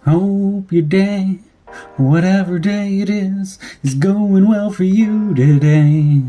Hope your day, whatever day it is going well for you today.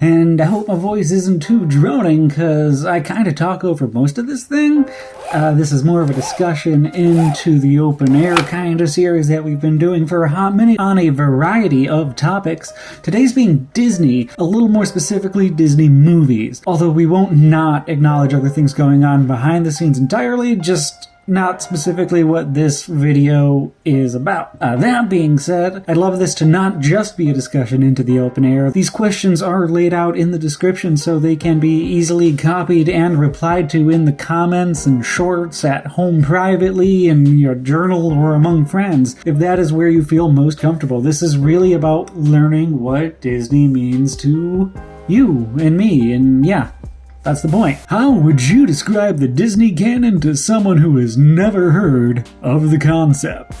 And I hope my voice isn't too droning, because I kind of talk over most of this thing. This is more of a discussion into the open air kind of series that we've been doing for a hot minute on a variety of topics. Today's being Disney, a little more specifically Disney movies. Although we won't not acknowledge other things going on behind the scenes entirely, just not specifically what this video is about. That being said, I'd love this to not just be a discussion into the open air. These questions are laid out in the description so they can be easily copied and replied to in the comments and shorts, at home privately, in your journal, or among friends, if that is where you feel most comfortable. This is really about learning what Disney means to you and me, and yeah. That's the point. How would you describe the Disney canon to someone who has never heard of the concept?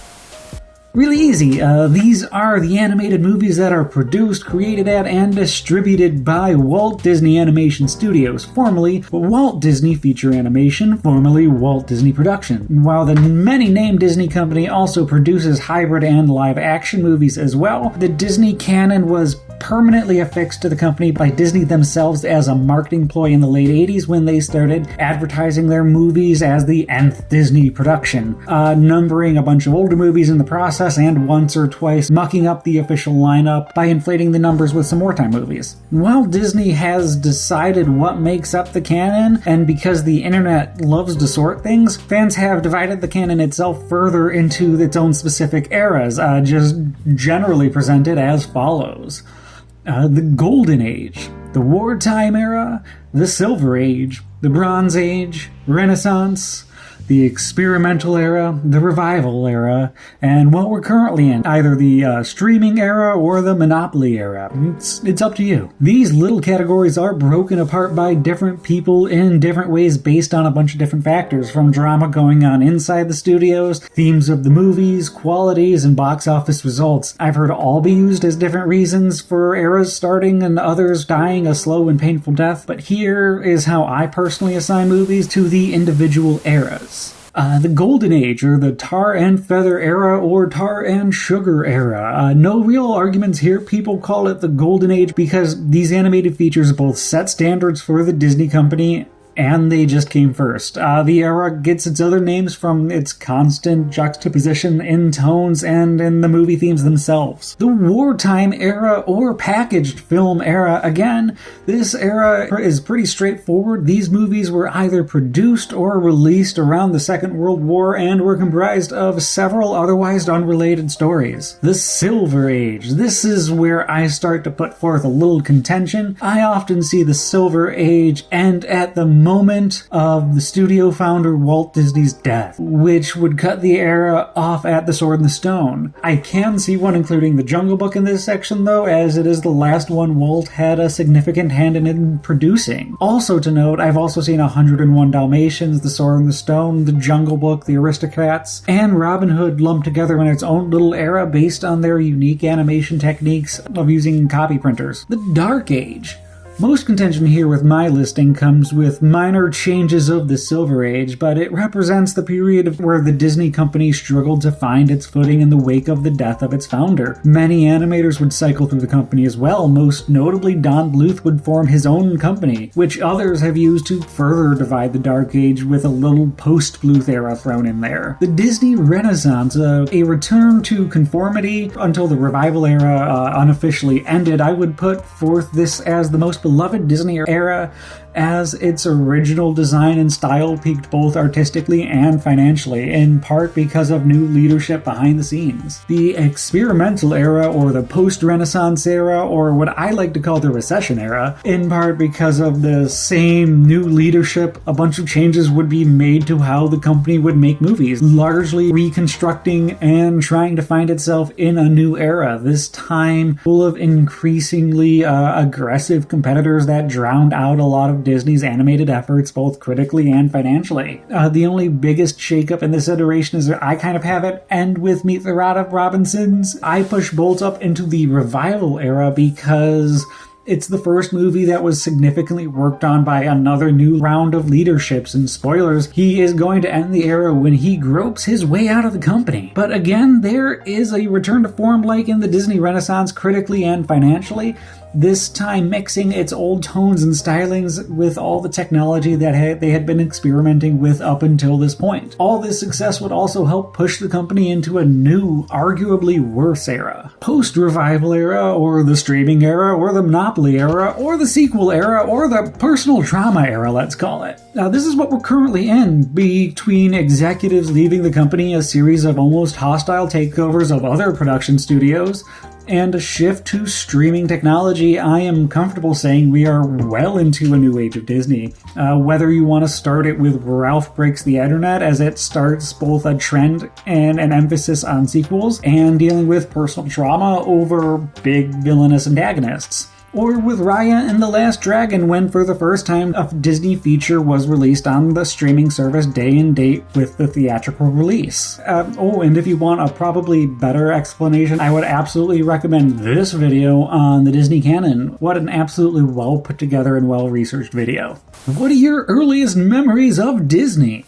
Really easy. These are the animated movies that are produced, created at, and distributed by Walt Disney Animation Studios, formerly Walt Disney Feature Animation, formerly Walt Disney Production. While the many named Disney company also produces hybrid and live-action movies as well, the Disney canon was permanently affixed to the company by Disney themselves as a marketing ploy in the late 80s when they started advertising their movies as the nth Disney production, numbering a bunch of older movies in the process and once or twice mucking up the official lineup by inflating the numbers with some wartime movies. While Disney has decided what makes up the canon, and because the internet loves to sort things, fans have divided the canon itself further into its own specific eras, just generally presented as follows. The Golden Age, the Wartime Era, the Silver Age, the Bronze Age, Renaissance, the Experimental Era, the Revival Era, and what we're currently in, either the Streaming Era or the Monopoly Era. It's up to you. These little categories are broken apart by different people in different ways based on a bunch of different factors, from drama going on inside the studios, themes of the movies, qualities, and box office results. I've heard all be used as different reasons for eras starting and others dying a slow and painful death, but here is how I personally assign movies to the individual eras. The Golden Age, or the Tar and Feather Era, or Tar and Sugar Era. No real arguments here. People call it the Golden Age because these animated features both set standards for the Disney company and they just came first. The era gets its other names from its constant juxtaposition in tones and in the movie themes themselves. The Wartime Era, or Packaged Film Era, again, this era is pretty straightforward. These movies were either produced or released around the Second World War and were comprised of several otherwise unrelated stories. The Silver Age. This is where I start to put forth a little contention. I often see the Silver Age end at the moment of the studio founder Walt Disney's death, which would cut the era off at The Sword and the Stone. I can see one including The Jungle Book in this section though, as it is the last one Walt had a significant hand in producing. Also to note, I've also seen 101 Dalmatians, The Sword and the Stone, The Jungle Book, The Aristocrats, and Robin Hood lumped together in its own little era based on their unique animation techniques of using copy printers. The Dark Age. Most contention here with my listing comes with minor changes of the Silver Age, but it represents the period where the Disney company struggled to find its footing in the wake of the death of its founder. Many animators would cycle through the company as well. Most notably, Don Bluth would form his own company, which others have used to further divide the Dark Age with a little post-Bluth era thrown in there. The Disney Renaissance, a return to conformity until the Revival era unofficially ended. I would put forth this as the most beloved Disney era, as its original design and style peaked both artistically and financially, in part because of new leadership behind the scenes. The Experimental Era, or the Post-Renaissance Era, or what I like to call the Recession Era, in part because of the same new leadership, a bunch of changes would be made to how the company would make movies, largely reconstructing and trying to find itself in a new era, this time full of increasingly aggressive competitors that drowned out a lot of Disney's animated efforts, both critically and financially. The only biggest shakeup in this iteration is that I kind of have it end with Meet the Robinsons. I push Bolt up into the Revival Era because It's the first movie that was significantly worked on by another new round of leaderships, and spoilers, he is going to end the era when he gropes his way out of the company. But again, there is a return to form like in the Disney Renaissance, critically and financially, this time mixing its old tones and stylings with all the technology that they had been experimenting with up until this point. All this success would also help push the company into a new, arguably worse era. Post-revival era, or the streaming era, or the monopoly era, or the sequel era, or the personal trauma era, let's call it. Now, this is what we're currently in, between executives leaving the company, a series of almost hostile takeovers of other production studios, and a shift to streaming technology. I am comfortable saying we are well into a new age of Disney. Whether you want to start it with Ralph Breaks the Internet, as it starts both a trend and an emphasis on sequels, and dealing with personal trauma over big villainous antagonists. Or with Raya and the Last Dragon, when for the first time a Disney feature was released on the streaming service day and date with the theatrical release. And if you want a probably better explanation, I would absolutely recommend this video on the Disney canon. What an absolutely well put together and well researched video. What are your earliest memories of Disney?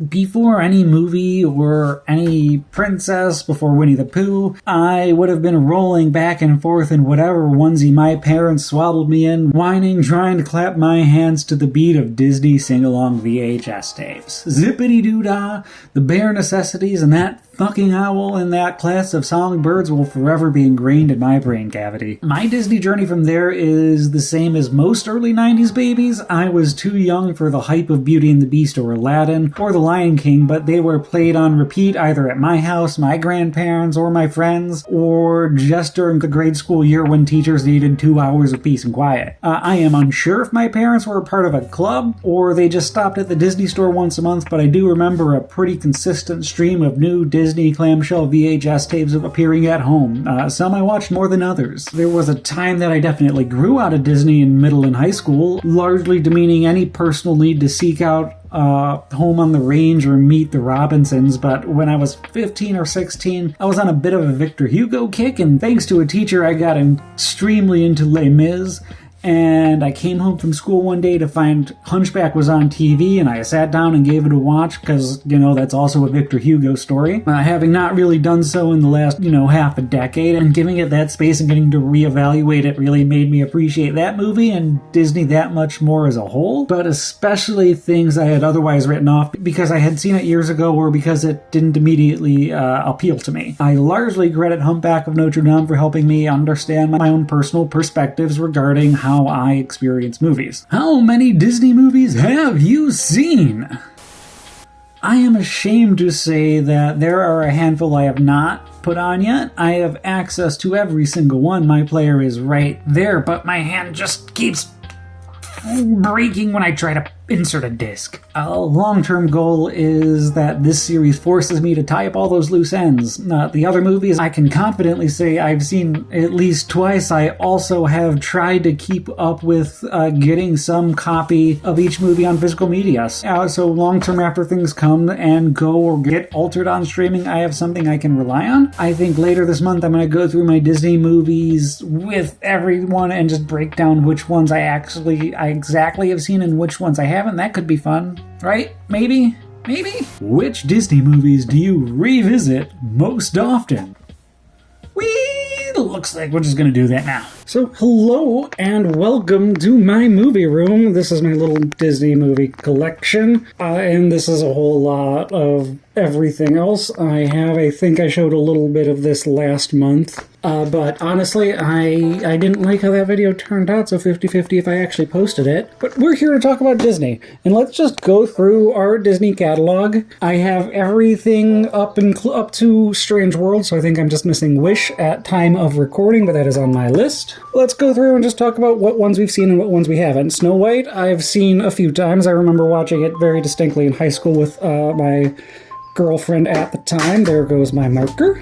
Before any movie or any princess, before Winnie the Pooh, I would have been rolling back and forth in whatever onesie my parents swaddled me in, whining, trying to clap my hands to the beat of Disney sing-along VHS tapes. Zippity-doo-dah, the bare necessities, and that fucking owl in that class of songbirds will forever be ingrained in my brain cavity. My Disney journey from there is the same as most early 90s babies. I was too young for the hype of Beauty and the Beast or Aladdin or The Lion King, but they were played on repeat either at my house, my grandparents, or my friends, or just during the grade school year when teachers needed 2 hours of peace and quiet. I am unsure if my parents were a part of a club or they just stopped at the Disney store once a month, but I do remember a pretty consistent stream of new Disney clamshell VHS tapes appearing at home. Some I watched more than others. There was a time that I definitely grew out of Disney in middle and high school, largely demeaning any personal need to seek out Home on the Range or Meet the Robinsons, but when I was 15 or 16, I was on a bit of a Victor Hugo kick, and thanks to a teacher, I got extremely into Les Mis. And I came home from school one day to find Hunchback was on TV, and I sat down and gave it a watch because, that's also a Victor Hugo story. Having not really done so in the last, half a decade, and giving it that space and getting to reevaluate it really made me appreciate that movie and Disney that much more as a whole, but especially things I had otherwise written off because I had seen it years ago or because it didn't immediately appeal to me. I largely credit Humpback of Notre Dame for helping me understand my own personal perspectives regarding how I experience movies. How many Disney movies have you seen? I am ashamed to say that there are a handful I have not put on yet. I have access to every single one. My player is right there, but my hand just keeps breaking when I try to insert a disc. A long-term goal is that this series forces me to tie up all those loose ends. The other movies I can confidently say I've seen at least twice. I also have tried to keep up with getting some copy of each movie on physical media. So long-term, after things come and go or get altered on streaming, I have something I can rely on. I think later this month I'm going to go through my Disney movies with everyone and just break down which ones I exactly have seen and which ones I haven't. That could be fun, right? Maybe? Which Disney movies do you revisit most often? Looks like we're just gonna do that now. So hello and welcome to my movie room. This is my little Disney movie collection, and this is a whole lot of everything else. I think I showed a little bit of this last month, but honestly, I didn't like how that video turned out, so 50-50 if I actually posted it. But we're here to talk about Disney, and let's just go through our Disney catalog. I have everything up to Strange World, so I think I'm just missing Wish at time of recording, but that is on my list. Let's go through and just talk about what ones we've seen and what ones we haven't. Snow White, I've seen a few times. I remember watching it very distinctly in high school with my girlfriend at the time. There goes my marker.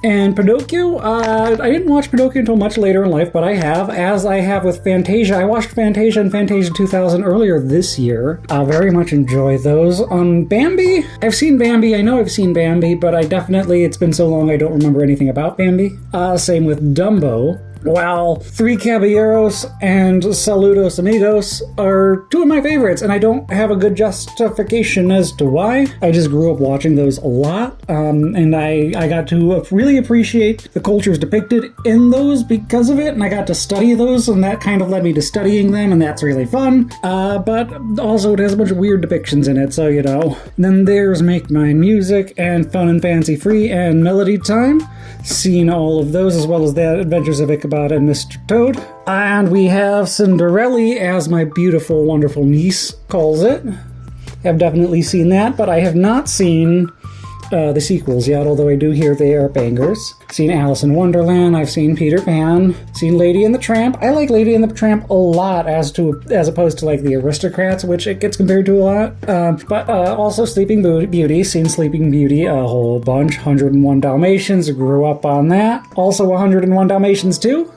And Pinocchio, I didn't watch Pinocchio until much later in life, but I have, as I have with Fantasia. I watched Fantasia and Fantasia 2000 earlier this year. I very much enjoy those. Bambi, I've seen Bambi. I know I've seen Bambi, but it's been so long I don't remember anything about Bambi. Same with Dumbo. Well, Three Caballeros and Saludos Amigos are two of my favorites, and I don't have a good justification as to why. I just grew up watching those a lot, and I got to really appreciate the cultures depicted in those because of it, and I got to study those, and that kind of led me to studying them, and that's really fun. But also it has a bunch of weird depictions in it, so you know. Then there's Make Mine Music and Fun and Fancy Free and Melody Time. Seen all of those, as well as The Adventures of Ichabod and Mr. Toad. And we have Cinderella, as my beautiful, wonderful niece calls it. Have definitely seen that, but I have not seen the sequels yet, although I do hear they are bangers. Seen Alice in Wonderland, I've seen Peter Pan, seen Lady and the Tramp. I like Lady and the Tramp a lot as opposed to like the Aristocrats, which it gets compared to a lot. But also Sleeping Beauty, seen Sleeping Beauty a whole bunch. 101 Dalmatians, grew up on that. Also 101 Dalmatians 2.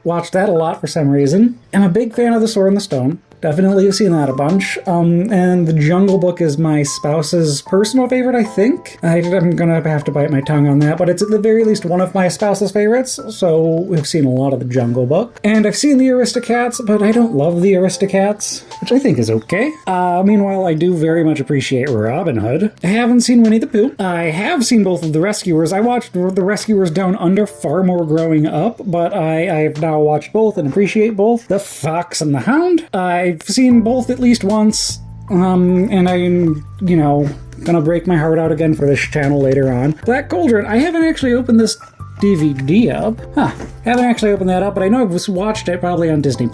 Watched that a lot for some reason. I'm a big fan of The Sword and the Stone. Definitely have seen that a bunch. And The Jungle Book is my spouse's personal favorite, I think. I'm gonna have to bite my tongue on that, but it's at the very least one of my spouse's favorites, so we've seen a lot of The Jungle Book. And I've seen The Aristocats, but I don't love The Aristocats, which I think is okay. Meanwhile, I do very much appreciate Robin Hood. I haven't seen Winnie the Pooh. I have seen both of The Rescuers. I watched The Rescuers Down Under far more growing up, but I have now watched both and appreciate both. The Fox and the Hound. I've seen both at least once, and I'm, gonna break my heart out again for this channel later on. Black Cauldron, I haven't actually opened this DVD up. Haven't actually opened that up, but I know I've watched it probably on Disney+.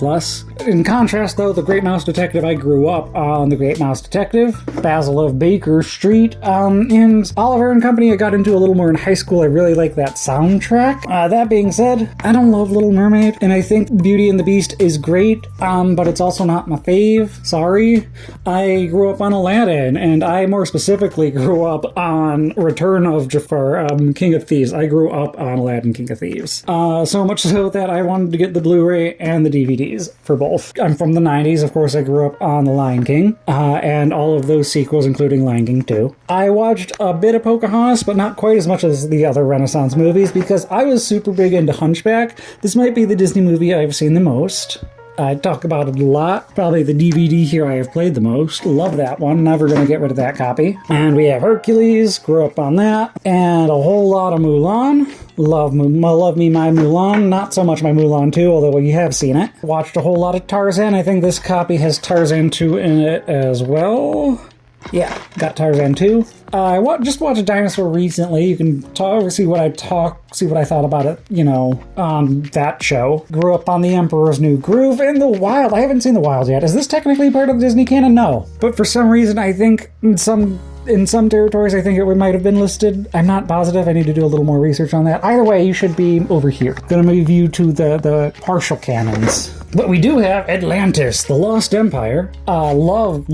In contrast, though, The Great Mouse Detective, I grew up on The Great Mouse Detective, Basil of Baker Street, and Oliver and Company I got into a little more in high school. I really like that soundtrack. That being said, I don't love Little Mermaid, and I think Beauty and the Beast is great, but it's also not my fave. Sorry. I grew up on Aladdin, and I more specifically grew up on Return of Jafar, King of Thieves. I grew up on Aladdin, King of Thieves. So much so that I wanted to get the Blu-ray and the DVDs for both. I'm from the 90s, of course I grew up on The Lion King, and all of those sequels, including Lion King 2. I watched a bit of Pocahontas, but not quite as much as the other Renaissance movies, because I was super big into Hunchback. This might be the Disney movie I've seen the most. I talk about it a lot. Probably the DVD here I have played the most. Love that one. Never gonna get rid of that copy. And we have Hercules. Grew up on that. And a whole lot of Mulan. Love me my Mulan. Not so much my Mulan 2, although you have seen it. Watched a whole lot of Tarzan. I think this copy has Tarzan 2 in it as well. Yeah, got Tarzan 2. I just watched Dinosaur recently. You can see what I thought about it, on that show. Grew up on The Emperor's New Groove and The Wild. I haven't seen The Wild yet. Is this technically part of the Disney canon? No. But for some reason, I think in some territories, I think it might have been listed. I'm not positive. I need to do a little more research on that. Either way, you should be over here. Gonna move you to the partial canons. But we do have Atlantis, the Lost Empire. Love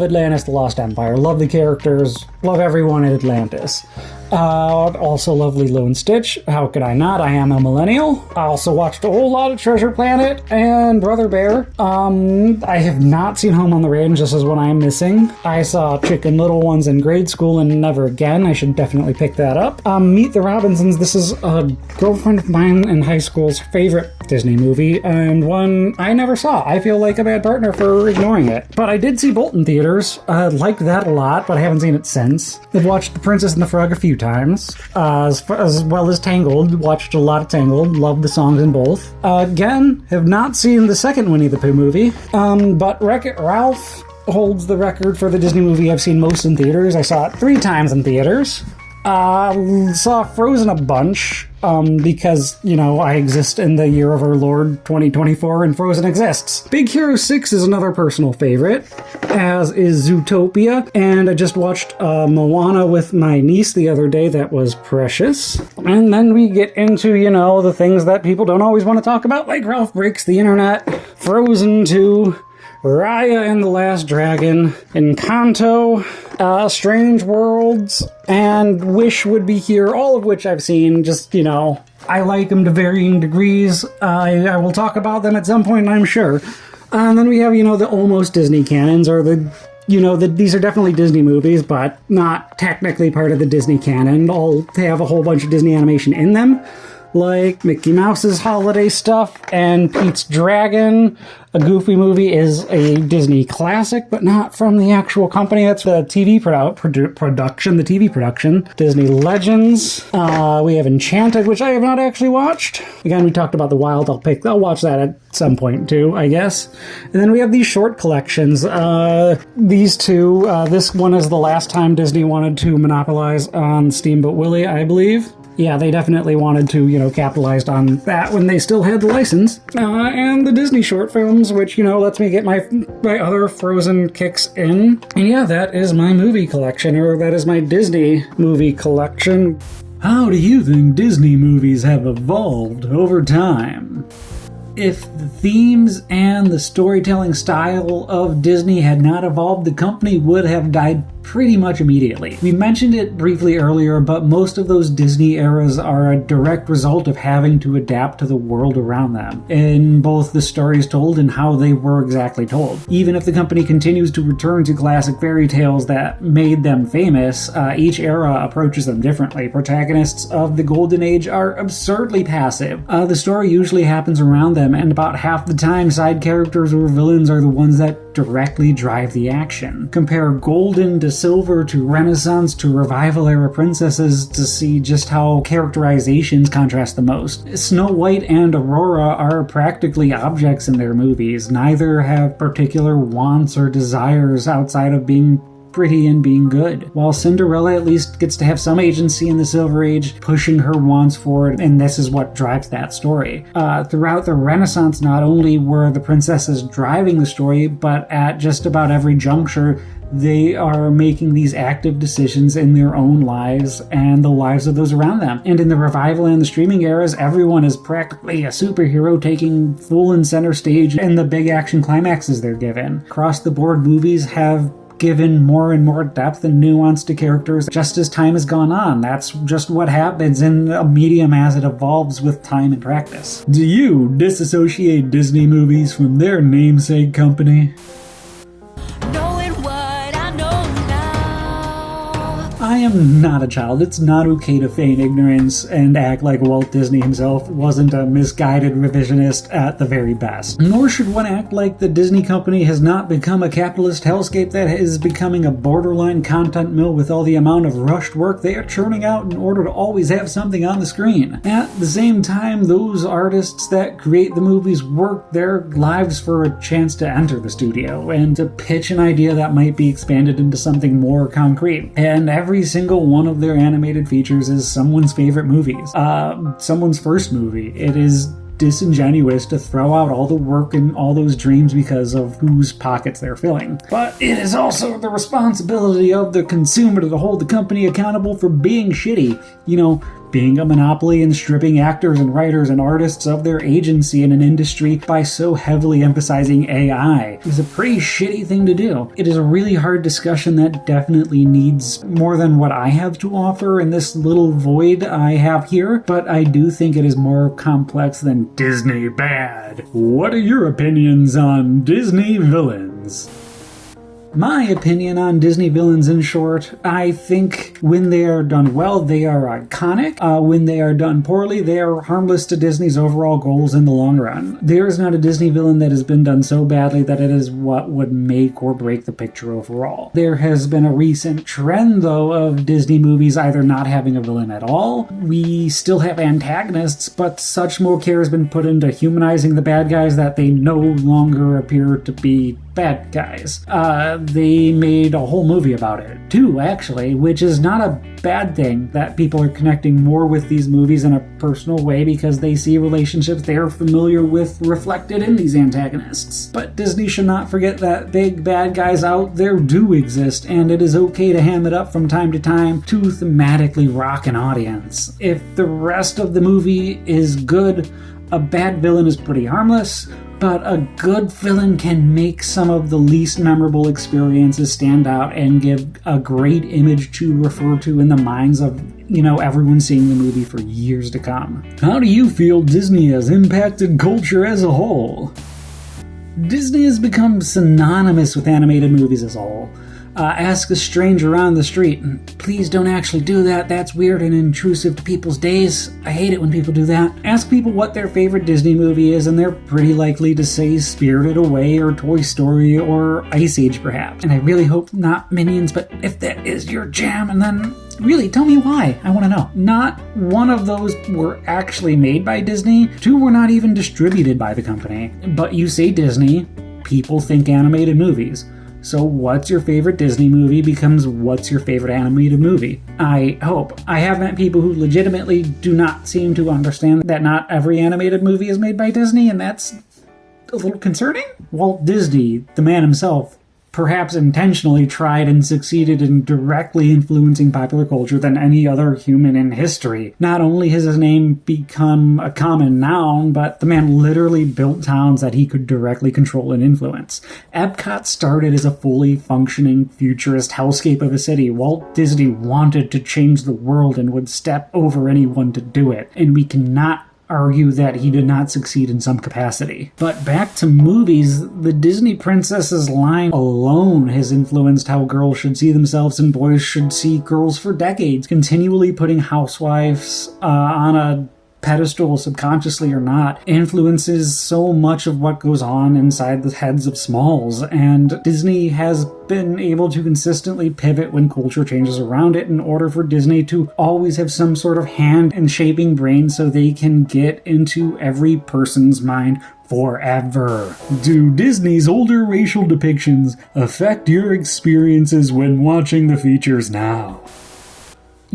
Atlantis, the Lost Empire. Love the characters. Love everyone in Atlantis. Also love Lilo and Stitch. How could I not? I am a millennial. I also watched a whole lot of Treasure Planet and Brother Bear. I have not seen Home on the Range. This is what I'm missing. I saw Chicken Little Ones in grade school and never again. I should definitely pick that up. Meet the Robinsons. This is a girlfriend of mine in high school's favorite Disney movie, and one I never saw. I feel like a bad partner for ignoring it. But I did see Bolt in theaters. Liked that a lot, but I haven't seen it since. I've watched The Princess and the Frog a few times, as well as Tangled. Watched a lot of Tangled. Loved the songs in both. Again, have not seen the second Winnie the Pooh movie, but Wreck-It Ralph holds the record for the Disney movie I've seen most in theaters. I saw it 3 times in theaters. Saw Frozen a bunch, because, I exist in the year of our Lord 2024 and Frozen exists. Big Hero 6 is another personal favorite, as is Zootopia, and I just watched Moana with my niece the other day. That was precious. And then we get into, the things that people don't always want to talk about, like Ralph Breaks the Internet, Frozen 2, Raya and the Last Dragon, Encanto, Strange Worlds, and Wish Would Be Here, all of which I've seen. Just, I like them to varying degrees. I will talk about them at some point, I'm sure. And then we have, the almost Disney canons, or these are definitely Disney movies, but not technically part of the Disney canon. All have a whole bunch of Disney animation in them. like Mickey Mouse's holiday stuff and Pete's Dragon. A Goofy movie is a Disney classic, but not from the actual company. That's the TV production, the TV production. Disney Legends. We have Enchanted, which I have not actually watched. Again, we talked about The Wild. I'll watch that at some point too, I guess. And then we have these short collections. These two. This one is the last time Disney wanted to monopolize on Steamboat Willie, I believe. Yeah, they definitely wanted to, capitalize on that when they still had the license. And the Disney short films, which, lets me get my other Frozen kicks in. And yeah, that is my movie collection, or that is my Disney movie collection. How do you think Disney movies have evolved over time? If the themes and the storytelling style of Disney had not evolved, the company would have died pretty much immediately. We mentioned it briefly earlier, but most of those Disney eras are a direct result of having to adapt to the world around them, in both the stories told and how they were exactly told. Even if the company continues to return to classic fairy tales that made them famous, each era approaches them differently. Protagonists of the Golden Age are absurdly passive. The story usually happens around them, and about half the time, side characters or villains are the ones that directly drive the action. Compare Golden to Silver to Renaissance to Revival era princesses to see just how characterizations contrast the most. Snow White and Aurora are practically objects in their movies. Neither have particular wants or desires outside of being pretty and being good, while Cinderella at least gets to have some agency in the Silver Age, pushing her wants forward, and this is what drives that story. Throughout the Renaissance, not only were the princesses driving the story, but at just about every juncture, they are making these active decisions in their own lives and the lives of those around them. And in the Revival and the streaming eras, everyone is practically a superhero taking full and center stage in the big action climaxes they're given. Across the board, movies have given more and more depth and nuance to characters just as time has gone on. That's just what happens in a medium as it evolves with time and practice. Do you dissociate Disney movies from their namesake company? I am not a child. It's not okay to feign ignorance and act like Walt Disney himself wasn't a misguided revisionist at the very best. Nor should one act like the Disney company has not become a capitalist hellscape that is becoming a borderline content mill with all the amount of rushed work they are churning out in order to always have something on the screen. At the same time, those artists that create the movies work their lives for a chance to enter the studio and to pitch an idea that might be expanded into something more concrete. And every single one of their animated features is someone's favorite movies. Someone's first movie. It is disingenuous to throw out all the work and all those dreams because of whose pockets they're filling. But it is also the responsibility of the consumer to hold the company accountable for being shitty. Being a monopoly and stripping actors and writers and artists of their agency in an industry by so heavily emphasizing AI is a pretty shitty thing to do. It is a really hard discussion that definitely needs more than what I have to offer in this little void I have here, but I do think it is more complex than Disney bad. What are your opinions on Disney villains? My opinion on Disney villains, in short, I think when they are done well, they are iconic. When they are done poorly, they are harmless to Disney's overall goals in the long run. There is not a Disney villain that has been done so badly that it is what would make or break the picture overall. There has been a recent trend, though, of Disney movies either not having a villain at all. We still have antagonists, but such more care has been put into humanizing the bad guys that they no longer appear to be bad guys. They made a whole movie about it, too, actually, which is not a bad thing that people are connecting more with these movies in a personal way because they see relationships they're familiar with reflected in these antagonists. But Disney should not forget that big bad guys out there do exist, and it is okay to ham it up from time to time to thematically rock an audience. If the rest of the movie is good, a bad villain is pretty harmless, but a good villain can make some of the least memorable experiences stand out and give a great image to refer to in the minds of, everyone seeing the movie for years to come. How do you feel Disney has impacted culture as a whole? Disney has become synonymous with animated movies as a whole. Ask a stranger on the street. Please don't actually do that. That's weird and intrusive to people's days. I hate it when people do that. Ask people what their favorite Disney movie is, and they're pretty likely to say Spirited Away or Toy Story or Ice Age, perhaps. And I really hope not Minions, but if that is your jam, and then really, tell me why. I want to know. Not one of those were actually made by Disney. 2 were not even distributed by the company. But you say Disney, people think animated movies. So what's your favorite Disney movie becomes what's your favorite animated movie. I hope. I have met people who legitimately do not seem to understand that not every animated movie is made by Disney, and that's a little concerning. Walt Disney, the man himself, perhaps intentionally tried and succeeded in directly influencing popular culture than any other human in history. Not only has his name become a common noun, but the man literally built towns that he could directly control and influence. Epcot started as a fully functioning futurist hellscape of a city. Walt Disney wanted to change the world and would step over anyone to do it. And we cannot argue that he did not succeed in some capacity. But back to movies, the Disney princesses line alone has influenced how girls should see themselves and boys should see girls for decades, continually putting housewives on a pedestal, subconsciously or not, influences so much of what goes on inside the heads of smalls, and Disney has been able to consistently pivot when culture changes around it in order for Disney to always have some sort of hand in shaping brain so they can get into every person's mind forever. Do Disney's older racial depictions affect your experiences when watching the features now?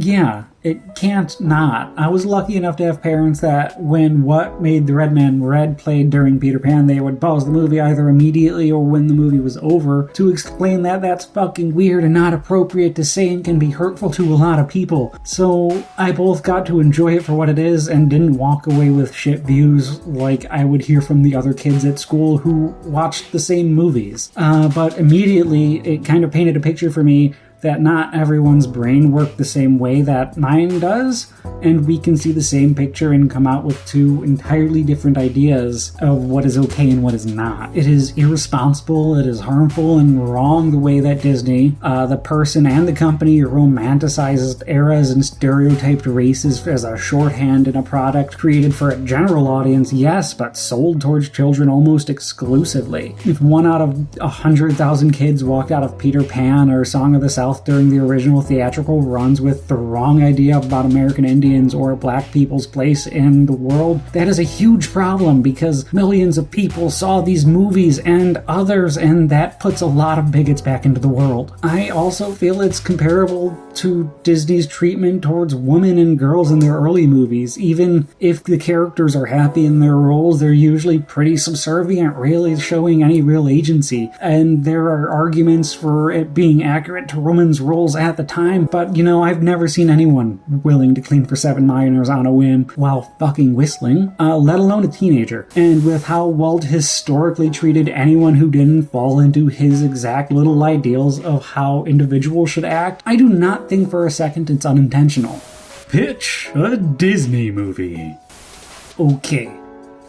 Yeah, it can't not. I was lucky enough to have parents that when What Made the Red Man Red played during Peter Pan, they would pause the movie either immediately or when the movie was over to explain that that's fucking weird and not appropriate to say and can be hurtful to a lot of people. So I both got to enjoy it for what it is and didn't walk away with shit views like I would hear from the other kids at school who watched the same movies. But immediately it kind of painted a picture for me that not everyone's brain worked the same way that mine does, and we can see the same picture and come out with 2 entirely different ideas of what is okay and what is not. It is irresponsible, it is harmful and wrong the way that Disney, the person and the company, romanticizes eras and stereotyped races as a shorthand in a product created for a general audience, yes, but sold towards children almost exclusively. If 1 out of 100,000 kids walked out of Peter Pan or Song of the South during the original theatrical runs with the wrong idea about American Indians or black people's place in the world, that is a huge problem because millions of people saw these movies and others, and that puts a lot of bigots back into the world. I also feel it's comparable to Disney's treatment towards women and girls in their early movies. Even if the characters are happy in their roles, they're usually pretty subservient, really showing any real agency. And there are arguments for it being accurate to women's roles at the time, but I've never seen anyone willing to clean for 7 minors on a whim while fucking whistling, let alone a teenager. And with how Walt historically treated anyone who didn't fall into his exact little ideals of how individuals should act, I do not think for a second it's unintentional. Pitch a Disney movie. Okay,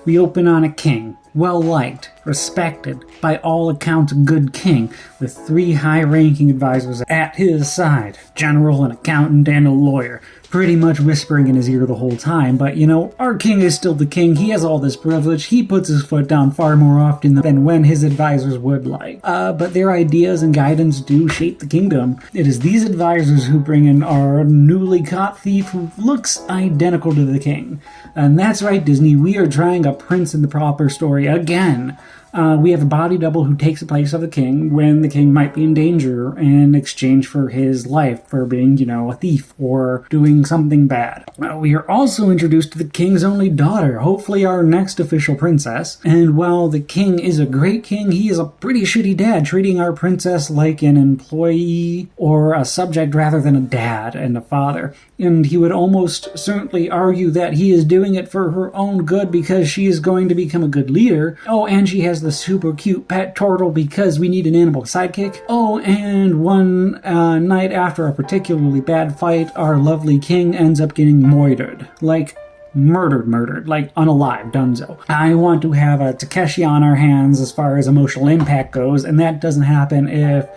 we open on a king, well-liked, respected, by all accounts a good king, with 3 high-ranking advisors at his side, general, an accountant, and a lawyer, pretty much whispering in his ear the whole time, but our king is still the king, he has all this privilege, he puts his foot down far more often than when his advisors would like. But their ideas and guidance do shape the kingdom. It is these advisors who bring in our newly caught thief who looks identical to the king. And that's right, Disney, we are trying a Prince in the Pauper story again. We have a body double who takes the place of the king when the king might be in danger in exchange for his life, for being, a thief or doing something bad. We are also introduced to the king's only daughter, hopefully our next official princess. And while the king is a great king, he is a pretty shitty dad, treating our princess like an employee or a subject rather than a dad and a father. And he would almost certainly argue that he is doing it for her own good because she is going to become a good leader. Oh, and she has the super cute pet turtle because we need an animal sidekick. Oh, and one night after a particularly bad fight, our lovely king ends up getting murdered. Like, murdered, like unalive, dunzo. I want to have a Takeshi on our hands as far as emotional impact goes, and that doesn't happen if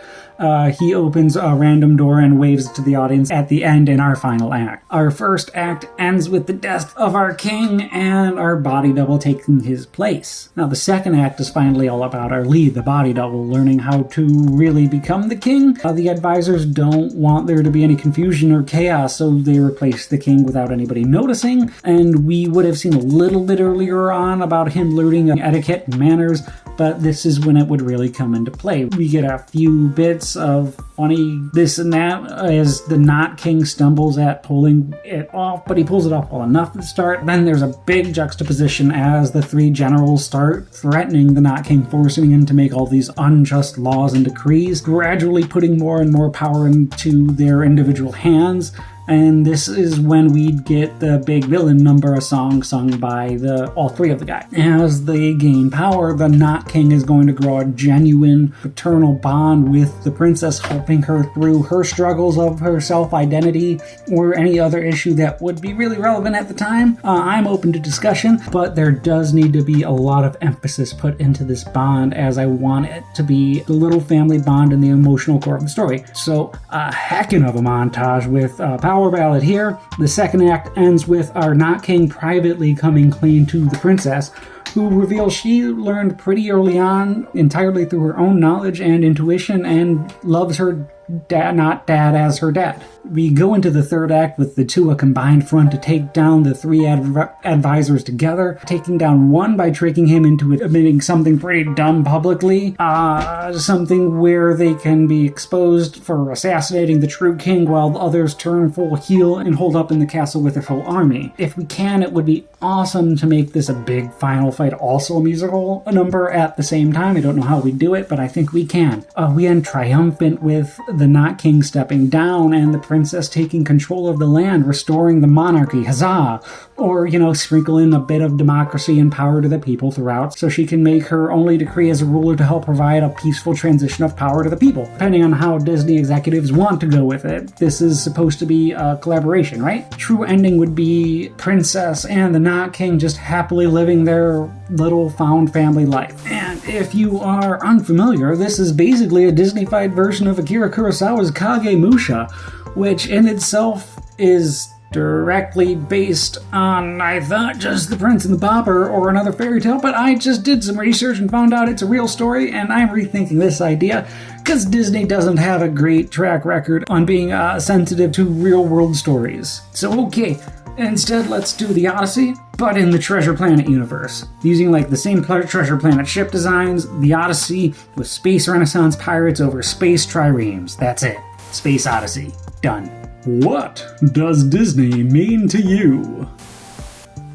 he opens a random door and waves to the audience at the end in our final act. Our first act ends with the death of our king and our body double taking his place. Now the second act is finally all about our lead, the body double, learning how to really become the king. The advisors don't want there to be any confusion or chaos, so they replace the king without anybody noticing, and we would have seen a little bit earlier on about him learning etiquette and manners, but this is when it would really come into play. We get a few bits of funny this and that as the Not King stumbles at pulling it off, but he pulls it off well enough to start. Then there's a big juxtaposition as the three generals start threatening the Not King, forcing him to make all these unjust laws and decrees, gradually putting more and more power into their individual hands. And this is when we'd get the big villain number, a song sung by all three of the guys. As they gain power, the Not King is going to grow a genuine paternal bond with the princess, helping her through her struggles of her self-identity or any other issue that would be really relevant at the time. I'm open to discussion, but there does need to be a lot of emphasis put into this bond, as I want it to be the little family bond and the emotional core of the story. So a heckin' of a montage with power ballad here. The second act ends with our Not King privately coming clean to the princess, who reveals she learned pretty early on, entirely through her own knowledge and intuition, and loves her dad, not dad, as her dad. We go into the third act with the two a combined front to take down the three advisors together, taking down one by tricking him into admitting something pretty dumb publicly, something where they can be exposed for assassinating the true king while the others turn full heel and hold up in the castle with their full army. If we can, it would be awesome to make this a big final fight, also a musical number at the same time. I don't know how we do it, but I think we can. We end triumphant with the Not King stepping down and the princess taking control of the land, restoring the monarchy, huzzah! Or, sprinkle in a bit of democracy and power to the people throughout, so she can make her only decree as a ruler to help provide a peaceful transition of power to the people, depending on how Disney executives want to go with it. This is supposed to be a collaboration, right? True ending would be princess and the Not King just happily living their little found family life. And if you are unfamiliar, this is basically a Disney-fied version of Akira Kurosawa's Kagemusha, which in itself is directly based on, I thought, just The Prince and the Pauper or another fairy tale, but I just did some research and found out it's a real story, and I'm rethinking this idea because Disney doesn't have a great track record on being sensitive to real-world stories. So okay, instead let's do the Odyssey, but in the Treasure Planet universe. Using the same Treasure Planet ship designs, the Odyssey with space Renaissance pirates over space triremes. That's it. Space Odyssey. Done. What does Disney mean to you?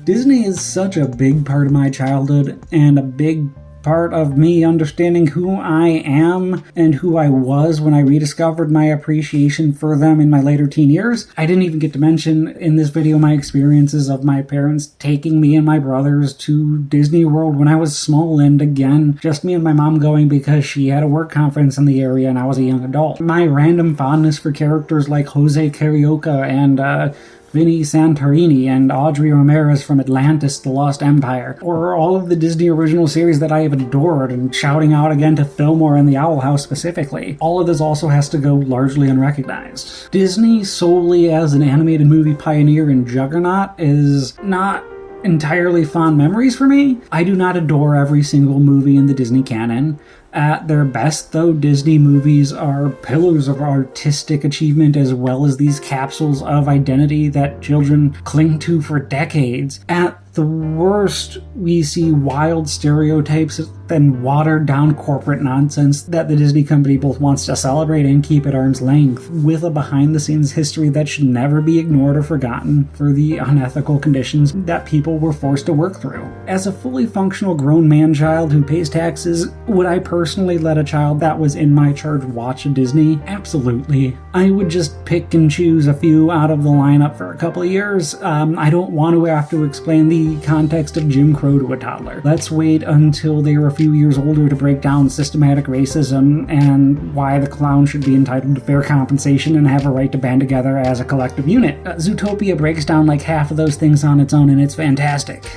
Disney is such a big part of my childhood and a big part of me understanding who I am and who I was when I rediscovered my appreciation for them in my later teen years. I didn't even get to mention in this video my experiences of my parents taking me and my brothers to Disney World when I was small, and again, just me and my mom going because she had a work conference in the area and I was a young adult. My random fondness for characters like Jose Carioca and Vinny Santorini and Audrey Ramirez from Atlantis, The Lost Empire, or all of the Disney original series that I have adored, and shouting out again to Fillmore and the Owl House specifically. All of this also has to go largely unrecognized. Disney solely as an animated movie pioneer and juggernaut is not entirely fond memories for me. I do not adore every single movie in the Disney canon. At their best, though, Disney movies are pillars of artistic achievement as well as these capsules of identity that children cling to for decades. At the worst, we see wild stereotypes and watered-down corporate nonsense that the Disney company both wants to celebrate and keep at arm's length, with a behind-the-scenes history that should never be ignored or forgotten for the unethical conditions that people were forced to work through. As a fully functional grown man-child who pays taxes, would I personally let a child that was in my charge watch a Disney? Absolutely. I would just pick and choose a few out of the lineup for a couple of years. I don't want to have to explain the context of Jim Crow to a toddler. Let's wait until they were a few years older to break down systematic racism and why the clown should be entitled to fair compensation and have a right to band together as a collective unit. Zootopia breaks down half of those things on its own, and it's fantastic.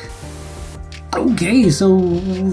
Okay, so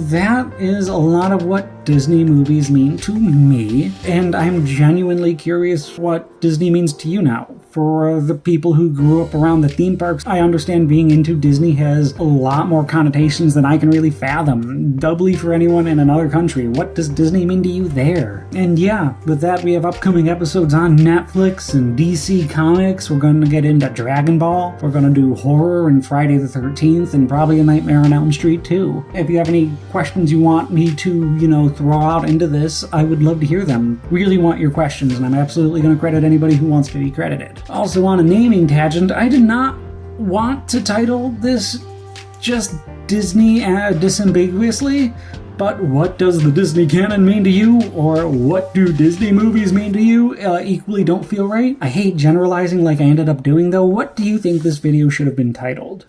that is a lot of what Disney movies mean to me, and I'm genuinely curious what Disney means to you now. For the people who grew up around the theme parks, I understand being into Disney has a lot more connotations than I can really fathom. Doubly for anyone in another country, what does Disney mean to you there? And yeah, with that we have upcoming episodes on Netflix and DC Comics. We're going to get into Dragon Ball. We're going to do horror and Friday the 13th and probably A Nightmare on Elm Street too. If you have any questions you want me to, throw out into this, I would love to hear them. Really want your questions, and I'm absolutely going to credit anybody who wants to be credited. Also, on a naming tangent, I did not want to title this just Disney disambiguously, but what does the Disney canon mean to you? Or what do Disney movies mean to you? Equally don't feel right. I hate generalizing like I ended up doing though. What do you think this video should have been titled?